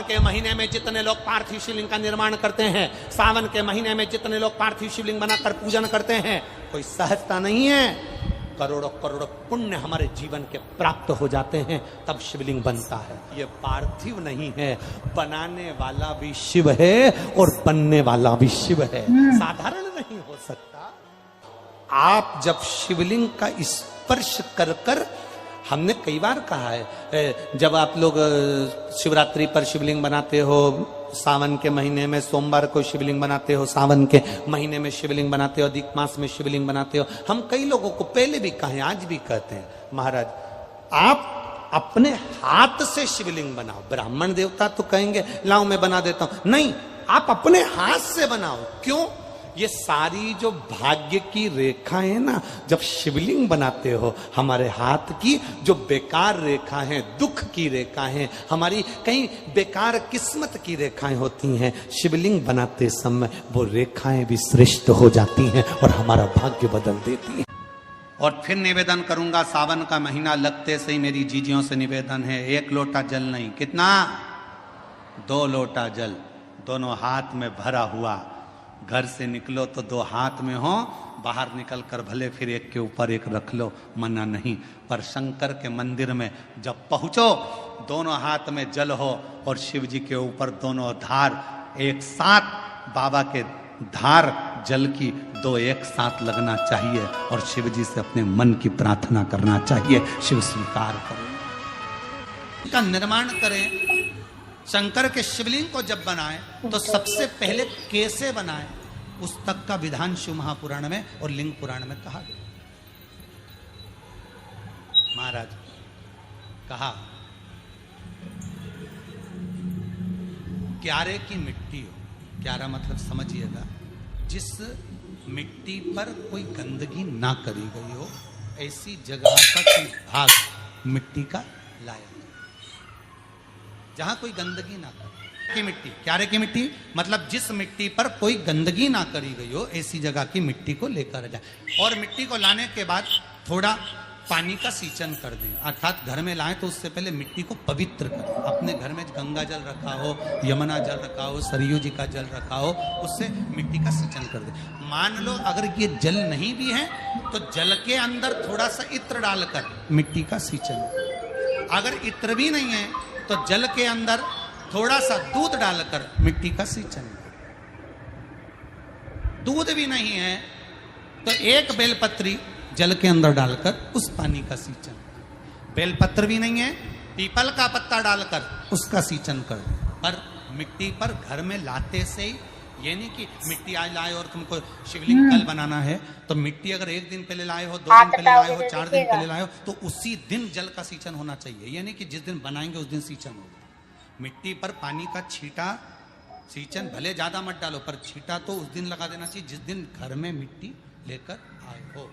के महीने में जितने लोग पार्थिव शिवलिंग का निर्माण करते हैं, सावन के महीने में जितने लोग पार्थिव शिवलिंग बनाकर पूजन करते हैं, कोई सहजता नहीं है। करोड़ों करोड़ों पुण्य हमारे जीवन के प्राप्त हो जाते हैं, तब शिवलिंग बनता है। ये पार्थिव नहीं है, बनाने वाला भी शिव है और बनने वाला भी शिव है, साधारण नहीं हो सकता। आप जब शिवलिंग का स्पर्श कर कर, हमने कई बार कहा है, जब आप लोग शिवरात्रि पर शिवलिंग बनाते हो, सावन के महीने में सोमवार को शिवलिंग बनाते हो, सावन के महीने में शिवलिंग बनाते हो, अधिक मास में शिवलिंग बनाते हो, हम कई लोगों को पहले भी कहे, आज भी कहते हैं, महाराज आप अपने हाथ से शिवलिंग बनाओ। ब्राह्मण देवता तो कहेंगे लाओ मैं बना देता हूं, नहीं, आप अपने हाथ से बनाओ। क्यों? ये सारी जो भाग्य की रेखाएं है ना, जब शिवलिंग बनाते हो, हमारे हाथ की जो बेकार रेखा है, दुख की रेखा है, हमारी कहीं बेकार किस्मत की रेखाएं होती हैं, शिवलिंग बनाते समय वो रेखाएं भी श्रेष्ठ हो जाती हैं और हमारा भाग्य बदल देती हैं। और फिर निवेदन करूंगा, सावन का महीना लगते से ही मेरी जीजियों से निवेदन है, 1 लोटा जल नहीं, कितना? 2 लोटा जल, दोनों हाथ में भरा हुआ। घर से निकलो तो 2 हाथ में हो, बाहर निकल कर भले फिर एक के ऊपर एक रख लो, मना नहीं, पर शंकर के मंदिर में जब पहुंचो, दोनों हाथ में जल हो और शिव जी के ऊपर दोनों धार एक साथ, बाबा के धार जल की 2 एक साथ लगना चाहिए और शिव जी से अपने मन की प्रार्थना करना चाहिए, शिव स्वीकार करें, का निर्माण करें। शंकर के शिवलिंग को जब बनाए तो सबसे पहले कैसे बनाए, उस तक का विधान शिव महापुराण में और लिंग पुराण में कहा गया। महाराज कहा, क्यारे की मिट्टी हो, क्यारा मतलब समझिएगा, जिस मिट्टी पर कोई गंदगी ना करी गई हो, ऐसी जगह का कोई भाग मिट्टी का लाया, जहां कोई गंदगी ना करे। की मिट्टी, क्यारे की मिट्टी मतलब जिस मिट्टी पर कोई गंदगी ना करी गई हो, ऐसी जगह की मिट्टी को लेकर जाए। और मिट्टी को लाने के बाद थोड़ा पानी का सींचन कर दें, अर्थात घर में लाएं तो उससे पहले मिट्टी को पवित्र करें। अपने घर में गंगा जल रखा हो, यमुना जल रखा हो, सरयू जी का जल रखा हो, उससे मिट्टी का सींचन कर दें। मान लो अगर ये जल नहीं भी है तो जल के अंदर थोड़ा सा इत्र डालकर मिट्टी का सींचन, अगर इत्र भी नहीं है तो जल के अंदर थोड़ा सा दूध डालकर मिट्टी का सींचन, दूध भी नहीं है तो 1 बेलपत्री जल के अंदर डालकर उस पानी का सींचन, बेलपत्र भी नहीं है, पीपल का पत्ता डालकर उसका सींचन कर। पर मिट्टी पर घर में लाते से ही, ये नहीं कि मिट्टी आज लाए और तुमको शिवलिंग कल बनाना है, तो मिट्टी अगर 1 दिन पहले लाए हो, 2 दिन पहले लाए हो, 4 दिन पहले लाए हो, तो उसी दिन जल का सींचन होना चाहिए। ये नहीं कि जिस दिन बनाएंगे उस दिन सींचन होगा। मिट्टी पर पानी का छींटा, सींचन भले ज्यादा मत डालो, पर छींटा तो उस दिन लगा देना चाहिए जिस दिन घर में मिट्टी लेकर आए हो,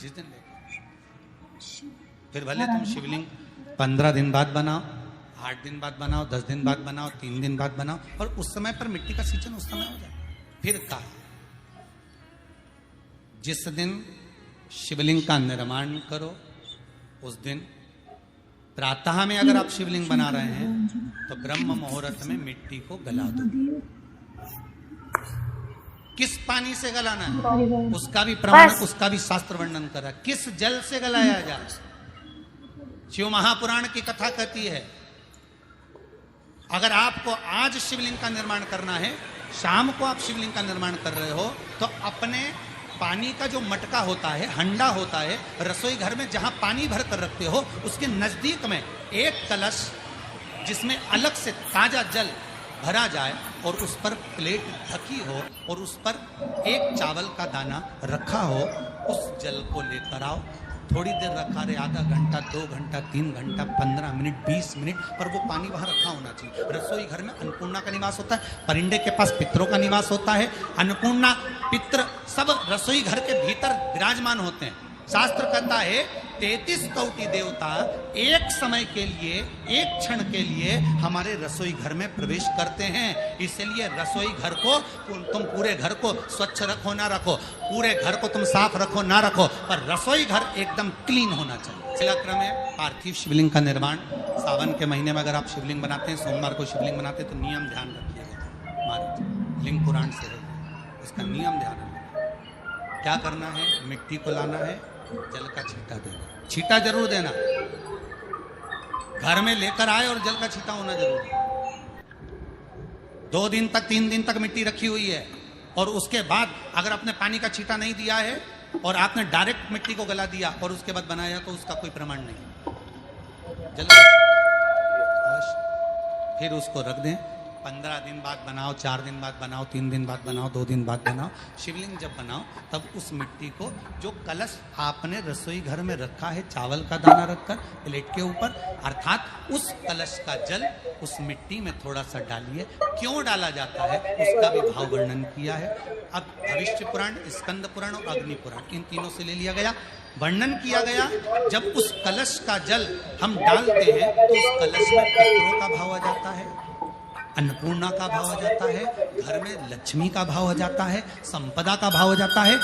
जिस दिन लेकर। फिर भले तुम शिवलिंग 15 दिन बाद बनाओ, 8 दिन बाद बनाओ, 10 दिन बाद बनाओ, 3 दिन बाद बनाओ, और उस समय पर मिट्टी का सींचन उस समय हो जाए। फिर कहा, जिस दिन शिवलिंग का निर्माण करो उस दिन प्रातः में अगर आप शिवलिंग बना रहे हैं तो ब्रह्म मुहूर्त में मिट्टी को गला दो। किस पानी से गलाना है उसका भी प्रमाण, उसका भी शास्त्र वर्णन करा। किस जल से गलाया जाए, शिव महापुराण की कथा कहती है, अगर आपको आज शिवलिंग का निर्माण करना है, शाम को आप शिवलिंग का निर्माण कर रहे हो, तो अपने पानी का जो मटका होता है, हंडा होता है, रसोई घर में जहां पानी भर कर रखते हो, उसके नजदीक में एक कलश जिसमें अलग से ताजा जल भरा जाए और उस पर प्लेट ढकी हो और उस पर एक चावल का दाना रखा हो, उस जल को लेकर आओ। थोड़ी देर रखा रहे, आधा घंटा, 2 घंटा, 3 घंटा, 15 मिनट, 20 मिनट, पर वो पानी वहां रखा होना चाहिए। रसोई घर में अन्नपूर्णा का निवास होता है, परिंदे के पास पितरों का निवास होता है, अन्नपूर्णा पित्र सब रसोई घर के भीतर विराजमान होते हैं। शास्त्र कहता है 33 कोटि देवता एक समय के लिए, एक क्षण के लिए हमारे रसोई घर में प्रवेश करते हैं। इसलिए रसोई घर को तुम पूरे घर को स्वच्छ रखो ना रखो, पूरे घर को तुम साफ रखो ना रखो, पर रसोई घर एकदम क्लीन होना चाहिए, पहला क्रम है पार्थिव शिवलिंग का निर्माण। सावन के महीने में अगर आप शिवलिंग बनाते हैं, सोमवार को शिवलिंग बनाते हैं, तो नियम ध्यान रखिएगा। हमारे लिंग पुराण से है, इसका नियम ध्यान रखिएगा। क्या करना है, मिट्टी को लाना है, जल का छींटा देना, छींटा जरूर देना, घर में लेकर आए और जल का छींटा होना जरूरी है। 2 दिन तक 3 दिन तक मिट्टी रखी हुई है और उसके बाद अगर आपने पानी का छींटा नहीं दिया है और आपने डायरेक्ट मिट्टी को गला दिया और उसके बाद बनाया, तो उसका कोई प्रमाण नहीं। जल्दी फिर उसको रख दें। 15 दिन बाद बनाओ, 4 दिन बाद बनाओ, 3 दिन बाद बनाओ, 2 दिन बाद बनाओ। शिवलिंग जब बनाओ तब उस मिट्टी को, जो कलश आपने रसोई घर में रखा है चावल का दाना रखकर प्लेट के ऊपर, अर्थात उस कलश का जल उस मिट्टी में थोड़ा सा डालिए। क्यों डाला जाता है उसका भी भाव वर्णन किया है। अब भविष्य पुराण, स्कंद पुराण और अग्नि पुराण, इन तीनों से ले लिया गया। वर्णन किया गया, जब उस कलश का जल हम डालते हैं तो उस कलश में पितरों का भाव आ जाता है, अन्नपूर्णा का भाव आ जाता है, घर में लक्ष्मी का भाव आ जाता है, संपदा का भाव आ जाता है।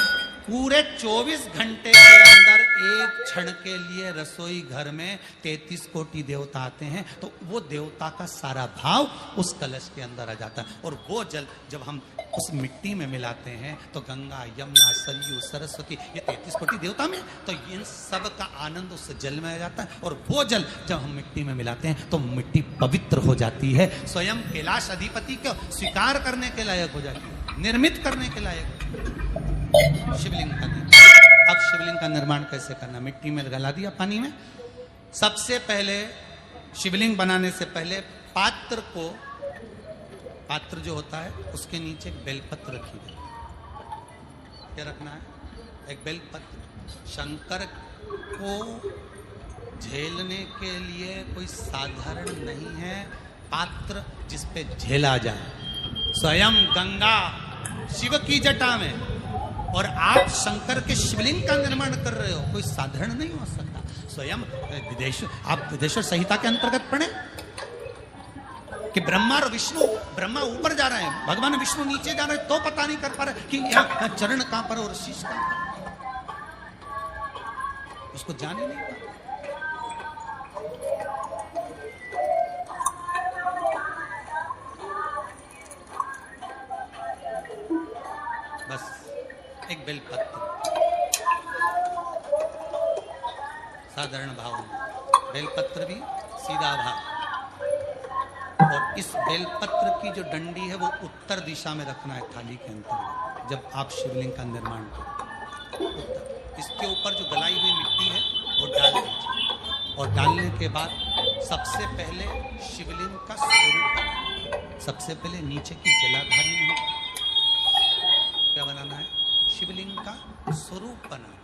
पूरे 24 घंटे के अंदर एक क्षण के लिए रसोई घर में 33 कोटि देवता आते हैं, तो वो देवता का सारा भाव उस कलश के अंदर आ जाता है। और वो जल जब हम उस मिट्टी में मिलाते हैं तो गंगा, यमुना, सरयू, सरस्वती, ये 33 कोटि देवता में, तो इन सब का आनंद उस जल में आ जाता है। और वो जल जब हम मिट्टी में मिलाते हैं तो मिट्टी पवित्र हो जाती है, स्वयं कैलाश अधिपति को स्वीकार करने के लायक हो जाती है, निर्मित करने के लायक। शिवलिंग का निर्माण। अब शिवलिंग का निर्माण कैसे करना, मिट्टी में गला दिया पानी में। सबसे पहले शिवलिंग बनाने से पहले पात्र को, पात्र जो होता है उसके नीचे एक बेलपत्र रखी गई। क्या रखना है, एक बेलपत्र। शंकर को झेलने के लिए कोई साधारण नहीं है पात्र जिसपे झेला जाए। स्वयं गंगा शिव की जटा में, और आप शंकर के शिवलिंग का निर्माण कर रहे हो, कोई साधारण नहीं हो सकता। स्वयं आप विदेश्वर संहिता के अंतर्गत पढ़े कि ब्रह्मा और विष्णु, ब्रह्मा ऊपर जा रहे हैं, भगवान विष्णु नीचे जा रहे हैं, तो पता नहीं कर पा रहे कि यहाँ चरण कहां पर और शीश कहां पर, उसको जान ही नहीं पा। बस एक बेलपत्र, साधारण भाव में बेलपत्र भी सीधा भाव, और इस बेलपत्र की जो डंडी है वो उत्तर दिशा में रखना है थाली के अंतर्गत जब आप शिवलिंग का निर्माण करें। उत्तर, इसके ऊपर जो गलाई हुई मिट्टी है वो डाल दीजिए, और डालने के बाद सबसे पहले शिवलिंग का स्वरूप बनाना। सबसे पहले नीचे की जलाधारी नहीं, क्या बनाना है, शिवलिंग का स्वरूप बनाना।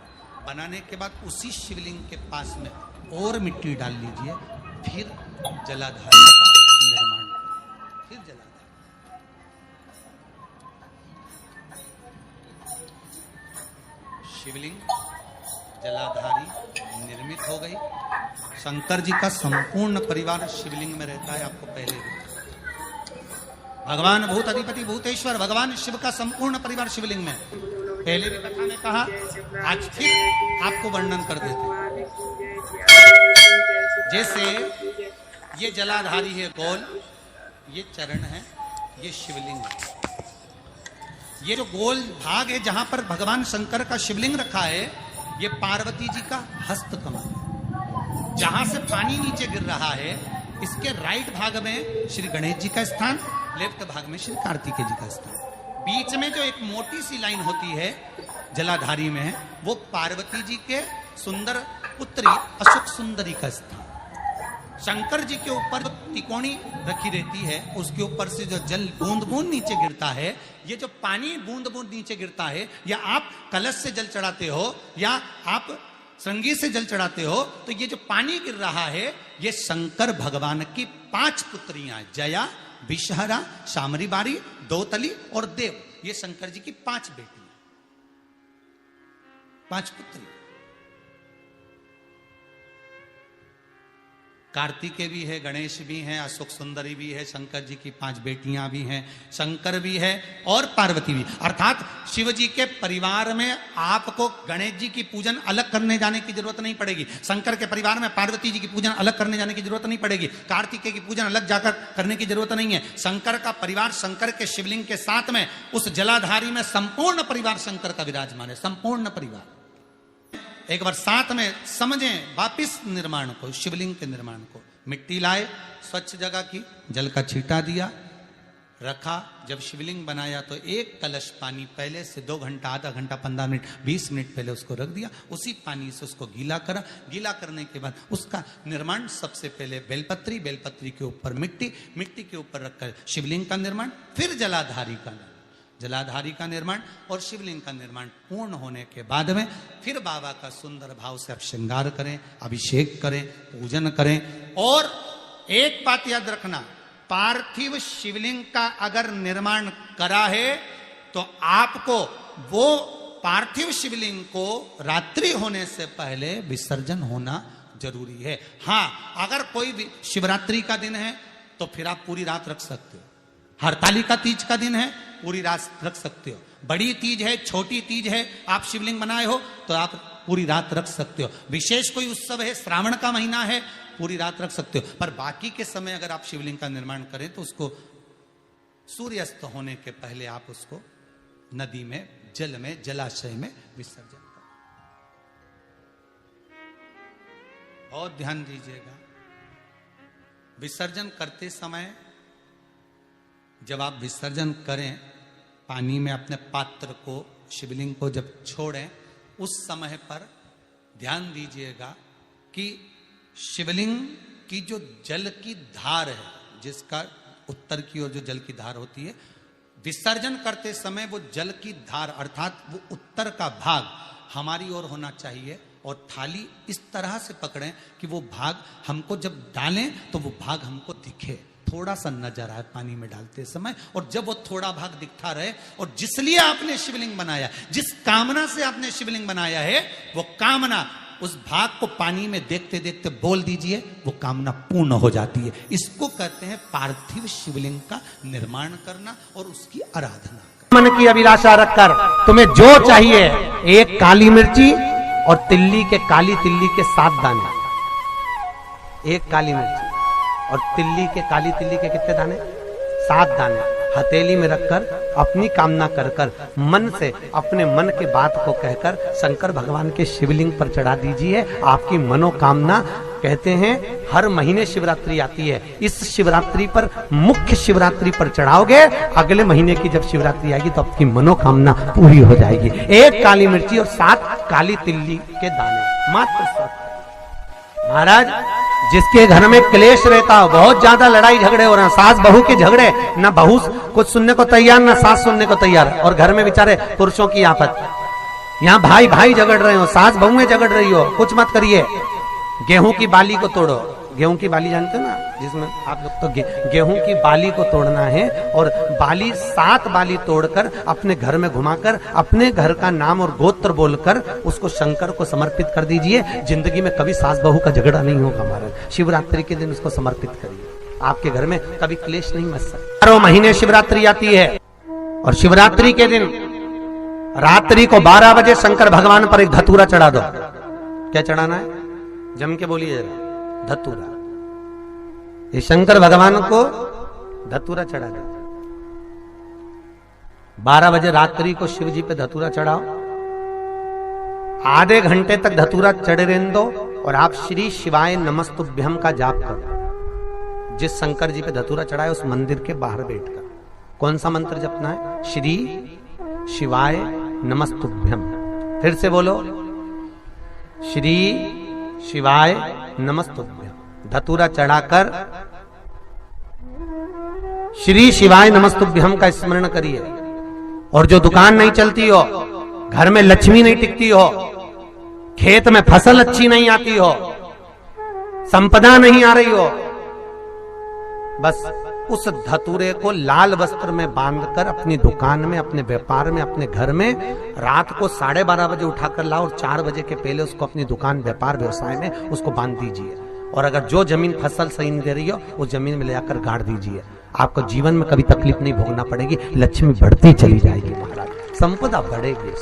बनाने के बाद उसी शिवलिंग के पास में और मिट्टी डाल लीजिए, फिर जलाधारी का निर्माण, फिर जलाधारी। शिवलिंग जलाधारी निर्मित हो गई। शंकर जी का संपूर्ण परिवार शिवलिंग में रहता है, आपको पहले भगवान भूत अधिपति भूतेश्वर, भगवान शिव का संपूर्ण परिवार शिवलिंग में, पहले भी कथा में कहा, आज फिर आपको वर्णन कर देते। जैसे ये जलाधारी है गोल, ये चरण है, ये शिवलिंग है। ये जो गोल भाग है जहां पर भगवान शंकर का शिवलिंग रखा है, ये पार्वती जी का हस्त कमल। जहां से पानी नीचे गिर रहा है, इसके राइट भाग में श्री गणेश जी का स्थान, लेफ्ट भाग में श्री कार्तिकेय जी का स्थान। बीच में जो एक मोटी सी लाइन होती है जलाधारी में, वो पार्वती जी के सुंदर पुत्री अशोक सुंदरी का स्थान। शंकर जी के ऊपर जो तिकोनी रखी रहती है, उसके ऊपर से जो जल बूंद बूंद नीचे गिरता है, ये जो पानी बूंद बूंद नीचे गिरता है, या आप कलश से जल चढ़ाते हो या आप श्रृंगी से जल चढ़ाते हो, तो ये जो पानी गिर रहा है, ये शंकर भगवान की 5 पुत्रियां, जया, विषहरा, शामरी बारी, दोतली और देव, ये शंकर जी की 5 बेटियां, 5 पुत्री। कार्तिकेय भी है, गणेश भी हैं, अशोक सुंदरी भी है, शंकर जी की 5 बेटियां भी हैं, शंकर भी है और पार्वती भी। अर्थात शिव जी के परिवार में आपको गणेश जी की पूजन अलग करने जाने की जरूरत नहीं पड़ेगी, शंकर के परिवार में पार्वती जी की पूजन अलग करने जाने की जरूरत नहीं पड़ेगी, कार्तिकेय की पूजन अलग जाकर करने की जरूरत नहीं है। शंकर का परिवार शंकर के शिवलिंग के साथ में उस जलाधारी में संपूर्ण परिवार शंकर का विराजमान है, संपूर्ण परिवार। एक बार साथ में समझें वापिस निर्माण को, शिवलिंग के निर्माण को। मिट्टी लाए, स्वच्छ जगह की, जल का छींटा दिया, रखा। जब शिवलिंग बनाया तो एक कलश पानी पहले से 2 घंटा, आधा घंटा, 15 मिनट, 20 मिनट पहले उसको रख दिया। उसी पानी से उसको गीला करा। गीला करने के बाद उसका निर्माण सबसे पहले बेलपत्री, बेलपत्री के ऊपर मिट्टी, मिट्टी के ऊपर रखकर शिवलिंग का निर्माण, फिर जलाधारी का निर्माण, जलाधारी का निर्माण और शिवलिंग का निर्माण पूर्ण होने के बाद में फिर बाबा का सुंदर भाव से आप श्रृंगार करें, अभिषेक करें, पूजन करें। और एक बात याद रखना, पार्थिव शिवलिंग का अगर निर्माण करा है तो आपको वो पार्थिव शिवलिंग को रात्रि होने से पहले विसर्जन होना जरूरी है। हाँ, अगर कोई शिवरात्रि का दिन है तो फिर आप पूरी रात रख सकते हो, हरतालिका तीज का दिन है पूरी रात रख सकते हो, बड़ी तीज है, छोटी तीज है, आप शिवलिंग बनाए हो तो आप पूरी रात रख सकते हो, विशेष कोई उत्सव है, श्रावण का महीना है, पूरी रात रख सकते हो। पर बाकी के समय अगर आप शिवलिंग का निर्माण करें तो उसको सूर्यास्त होने के पहले आप उसको नदी में, जल में, जलाशय में विसर्जन करें। बहुत ध्यान दीजिएगा, विसर्जन करते समय जब आप विसर्जन करें पानी में अपने पात्र को, शिवलिंग को जब छोड़ें, उस समय पर ध्यान दीजिएगा कि शिवलिंग की जो जल की धार है, जिसका उत्तर की ओर जो जल की धार होती है, विसर्जन करते समय वो जल की धार अर्थात वो उत्तर का भाग हमारी ओर होना चाहिए और थाली इस तरह से पकड़ें कि वो भाग हमको जब डालें तो वो भाग हमको दिखे, थोड़ा सा नजर आए पानी में डालते समय। और जब वो थोड़ा भाग दिखता रहे और जिस लिए आपने शिवलिंग बनाया, जिस कामना से आपने शिवलिंग बनाया है, वो कामना उस भाग को पानी में देखते देखते बोल दीजिए, वो कामना पूर्ण हो जाती है। इसको कहते हैं पार्थिव शिवलिंग का निर्माण करना और उसकी आराधना। मन की अभिलाषा रखकर तुम्हें जो चाहिए, एक काली मिर्ची और तिल्ली के, काली तिल्ली के 7 दाने, एक काली मिर्ची और तिल्ली के, काली तिल्ली के कितने दाने? 7 दाने हथेली में रखकर अपनी कामना कर कर मन से अपने मन के बात को कहकर शंकर भगवान के शिवलिंग पर चढ़ा दीजिए। आपकी मनोकामना, कहते हैं हर महीने शिवरात्रि आती है, इस शिवरात्रि पर, मुख्य शिवरात्रि पर चढ़ाओगे, अगले महीने की जब शिवरात्रि आएगी तो आपकी मनोकामना पूरी हो जाएगी। एक काली मिर्ची और 7 काली तिल्ली के दाने, मात्र 7। महाराज, जिसके घर में क्लेश रहता हो, बहुत ज्यादा लड़ाई झगड़े हो रहे हैं, सास बहू के झगड़े, ना बहू कुछ सुनने को तैयार ना सास सुनने को तैयार, और घर में बेचारे पुरुषों की आफत, यहाँ भाई भाई झगड़ रहे हो, सास बहुएं झगड़ रही हो, कुछ मत करिए। गेहूं की बाली को तोड़ो, गेहूं की बाली जानते हो ना, जिसमें आप लोग तो गेहूं की बाली को तोड़ना है और बाली 7 बाली तोड़कर अपने घर में घुमाकर अपने घर का नाम और गोत्र बोलकर उसको शंकर को समर्पित कर दीजिए। जिंदगी में कभी सास बहू का झगड़ा नहीं होगा। हमारा शिवरात्रि के दिन उसको समर्पित करिए, आपके घर में कभी क्लेश नहीं मच सकता। 12 महीने शिवरात्रि आती है और शिवरात्रि के दिन रात्रि को 12 बजे शंकर भगवान पर एक धतूरा चढ़ा दो। क्या चढ़ाना है? जम के बोलिए जरा, धतूरा। ये शंकर भगवान को धतूरा चढ़ा दो। 12 बजे रात्रि को शिव जी पे धतूरा चढ़ाओ, आधे घंटे तक धतूरा चढ़े रहने दो और आप श्री शिवाय नमस्तुभ्यम का जाप करो। जिस शंकर जी पे धतूरा चढ़ाए उस मंदिर के बाहर बैठकर कौन सा मंत्र जपना है? श्री शिवाय नमस्तुभ्यम। फिर से बोलो, श्री शिवाय नमस्तुभ्यम। धतूरा चढ़ाकर श्री शिवाय नमस्तुभ्यम का स्मरण करिए। और जो दुकान नहीं चलती हो, घर में लक्ष्मी नहीं टिकती हो, खेत में फसल अच्छी नहीं आती हो, संपदा नहीं आ रही हो, बस उस धतूरे को लाल वस्त्र में बांधकर अपनी दुकान में, अपने व्यापार में, अपने घर में रात को 12:30 बजे उठाकर लाओ और 4 बजे के पहले उसको अपनी दुकान, व्यापार, व्यवसाय में उसको बांध दीजिए। और अगर जो जमीन फसल सही नहीं दे रही हो उस जमीन में ले जाकर गाड़ दीजिए। आपको जीवन में कभी तकलीफ नहीं भोगना पड़ेगी, लक्ष्मी बढ़ती चली जाएगी महाराज, संपदा बढ़ेगी।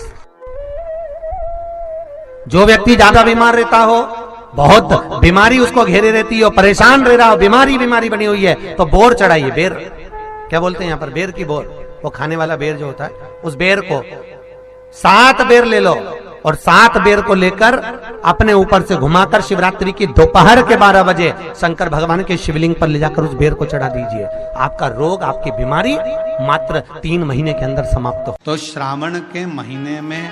जो व्यक्ति ज्यादा बीमार रहता हो, बहुत बीमारी उसको घेरे रहती हो, परेशान रह रहा हो, बीमारी बनी हुई है, तो बोर चढ़ाइए। बेर क्या बोलते हैं यहाँ पर, बेर की बोर, वो खाने वाला बेर जो होता है, उस बेर को 7 बेर ले लो और 7 बेर को लेकर अपने ऊपर से घुमाकर शिवरात्रि की दोपहर के 12 बजे शंकर भगवान के शिवलिंग पर ले जाकर उस बेर को चढ़ा दीजिए। आपका रोग, आपकी बीमारी मात्र 3 महीने के अंदर समाप्त हो। तो श्रावण के महीने में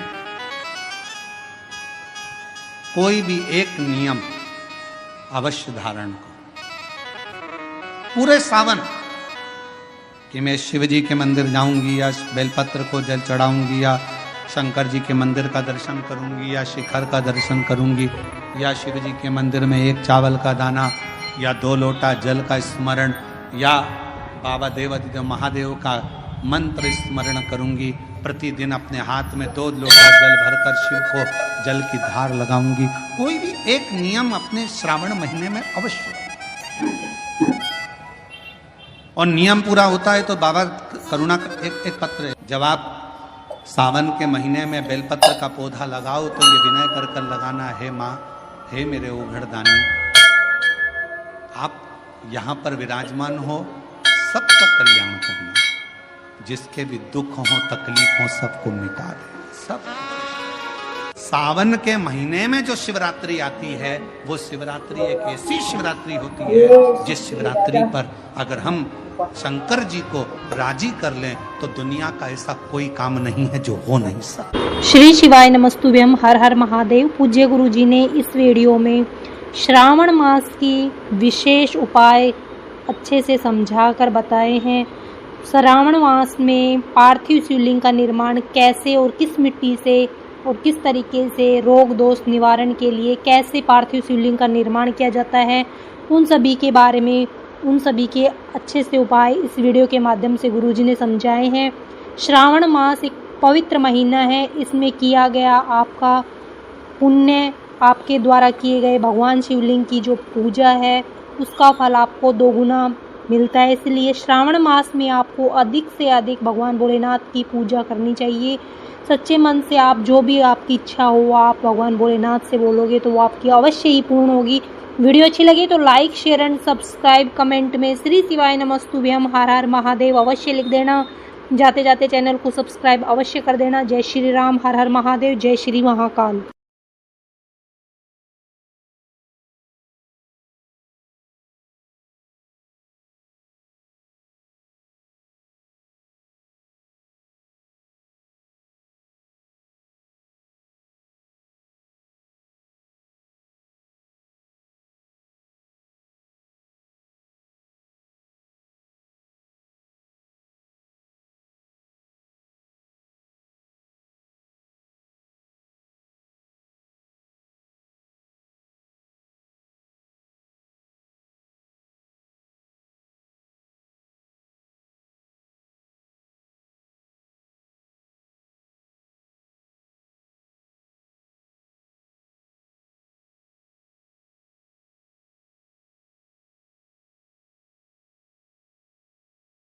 कोई भी एक नियम अवश्य धारण करो पूरे सावन, कि मैं शिव जी के मंदिर जाऊंगी या बेलपत्र को जल चढ़ाऊंगी या शंकर जी के मंदिर का दर्शन करूंगी या शिखर का दर्शन करूंगी या शिव जी के मंदिर में 1 चावल का दाना या 2 लोटा जल का स्मरण या बाबा देवादिदेव महादेव का मंत्र स्मरण करूंगी। प्रतिदिन अपने हाथ में 2 लोटा जल भरकर शिव को जल की धार लगाऊंगी। कोई भी एक नियम अपने श्रावण महीने में अवश्य, और नियम पूरा होता है तो बाबा करुणा का एक पत्र है। जब आप सावन के महीने में बेलपत्र का पौधा लगाओ तो ये विनय कर कर लगाना, हे माँ, हे मेरे उघड़दानी, आप यहाँ पर विराजमान हो, सबका कल्याण करना, जिसके भी दुख हो तकलीफ हो सबको मिटा दे। सब सावन के महीने में जो शिवरात्रि आती है वो शिवरात्रि एक ऐसी शिवरात्रि होती है जिस शिवरात्रि पर अगर हम शंकर जी को राजी कर लें तो दुनिया का ऐसा कोई काम नहीं है जो हो नहीं सकता। श्री शिवाय नमस्तुभ्यम, हर हर महादेव। पूज्य गुरु जी ने इस वीडियो में श्रावण मास की विशेष उपाय अच्छे से समझा कर बताए हैं। श्रावण मास में पार्थिव शिवलिंग का निर्माण कैसे और किस मिट्टी से और किस तरीके से रोग दोष निवारण के लिए कैसे पार्थिव शिवलिंग का निर्माण किया जाता है, उन सभी के बारे में, उन सभी के अच्छे से उपाय इस वीडियो के माध्यम से गुरुजी ने समझाए हैं। श्रावण मास एक पवित्र महीना है, इसमें किया गया आपका पुण्य, आपके द्वारा किए गए भगवान शिवलिंग की जो पूजा है उसका फल आपको 2 गुना मिलता है। इसलिए श्रावण मास में आपको अधिक से अधिक भगवान भोलेनाथ की पूजा करनी चाहिए। सच्चे मन से आप जो भी आपकी इच्छा हो आप भगवान भोलेनाथ से बोलोगे तो वो आपकी अवश्य ही पूर्ण होगी। वीडियो अच्छी लगी तो like, share and subscribe, comment में श्री शिवाय नमस्तुभ्यम, हर हर महादेव अवश्य लिख देना। जाते जाते चैनल को सब्सक्राइब अवश्य कर देना। जय श्री राम, हर हर महादेव, जय श्री महाकाल।